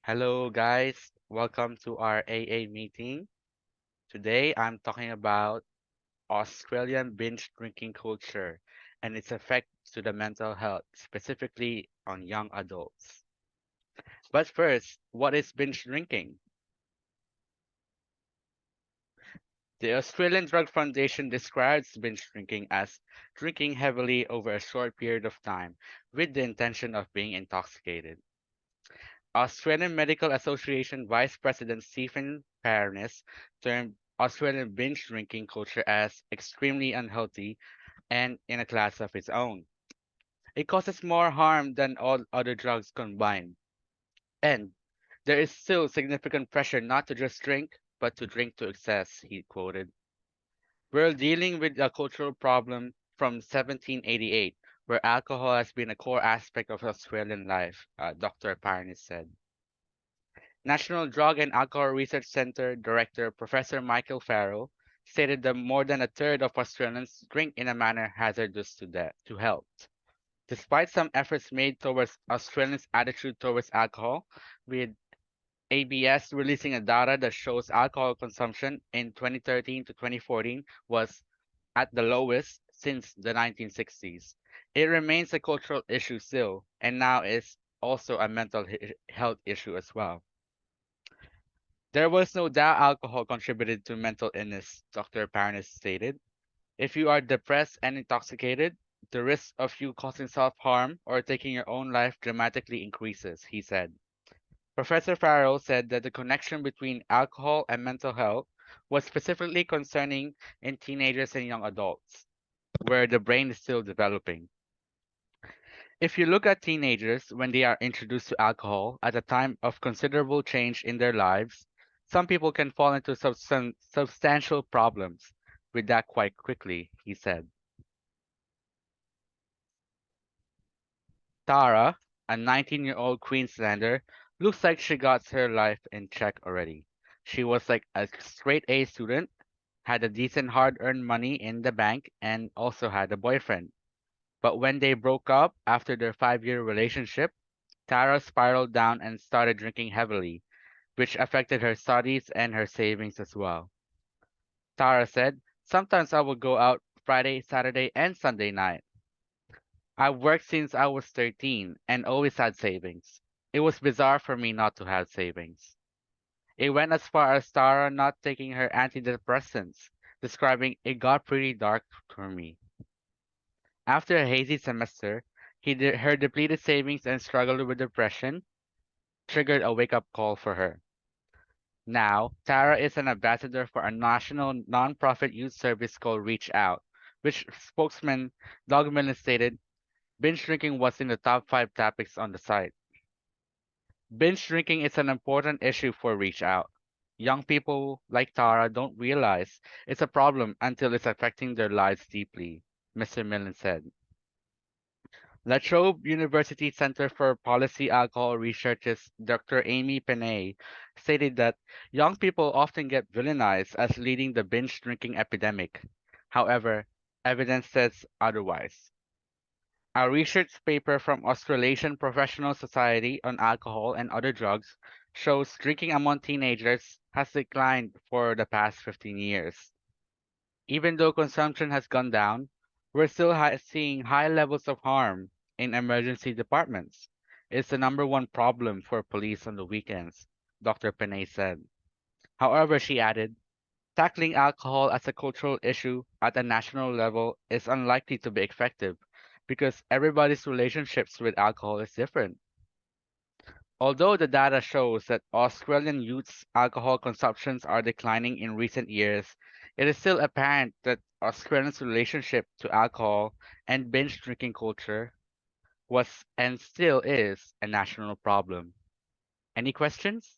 Hello, guys. Welcome to our AA meeting. Today, I'm talking about Australian binge drinking culture and its effect to the mental health, specifically on young adults. But first, what is binge drinking? The Australian Drug Foundation describes binge drinking as drinking heavily over a short period of time with the intention of being intoxicated. Australian Medical Association Vice President Stephen Parnis termed Australian binge drinking culture as extremely unhealthy and in a class of its own. It causes more harm than all other drugs combined. And there is still significant pressure not to just drink, but to drink to excess, he quoted. We're dealing with a cultural problem from 1788, where alcohol has been a core aspect of Australian life, Dr. Parnis said. National Drug and Alcohol Research Center Director Professor Michael Farrell stated that more than a third of Australians drink in a manner hazardous to health. Despite some efforts made towards Australians' attitude towards alcohol, with ABS releasing a data that shows alcohol consumption in 2013 to 2014 was at the lowest since the 1960s. It remains a cultural issue still, and now is also a mental health issue as well. There was no doubt alcohol contributed to mental illness, Dr. Parnas stated. If you are depressed and intoxicated, the risk of you causing self-harm or taking your own life dramatically increases, he said. Professor Farrell said that the connection between alcohol and mental health was specifically concerning in teenagers and young adults, where the brain is still developing. If you look at teenagers when they are introduced to alcohol at a time of considerable change in their lives, some people can fall into substantial problems with that quite quickly, he said. Tara, a 19-year-old Queenslander, looks like she got her life in check already. She was like a straight A student, had a decent hard-earned money in the bank, and also had a boyfriend. But when they broke up after their 5-year relationship, Tara spiraled down and started drinking heavily, which affected her studies and her savings as well. Tara said, sometimes I would go out Friday, Saturday, and Sunday night. I've worked since I was 13 and always had savings. It was bizarre for me not to have savings. It went as far as Tara not taking her antidepressants, describing it got pretty dark for me. After a hazy semester, her depleted savings and struggle with depression triggered a wake-up call for her. Now, Tara is an ambassador for a national nonprofit youth service called Reach Out, which spokesman Doug Millen stated binge drinking was in the top 5 topics on the site. Binge drinking is an important issue for Reach Out. Young people like Tara don't realize it's a problem until it's affecting their lives deeply, Mr. Millen said. La Trobe University Center for Policy Alcohol Research's Dr. Amy Panay stated that young people often get villainized as leading the binge drinking epidemic. However, evidence says otherwise. A research paper from Australasian Professional Society on Alcohol and Other Drugs shows drinking among teenagers has declined for the past 15 years. Even though consumption has gone down, we're still seeing high levels of harm in emergency departments. It's the number one problem for police on the weekends, Dr. Panay said. However, she added, tackling alcohol as a cultural issue at a national level is unlikely to be effective because everybody's relationships with alcohol is different. Although the data shows that Australian youth's alcohol consumptions are declining in recent years, it is still apparent that Australians' relationship to alcohol and binge drinking culture was and still is a national problem. Any questions?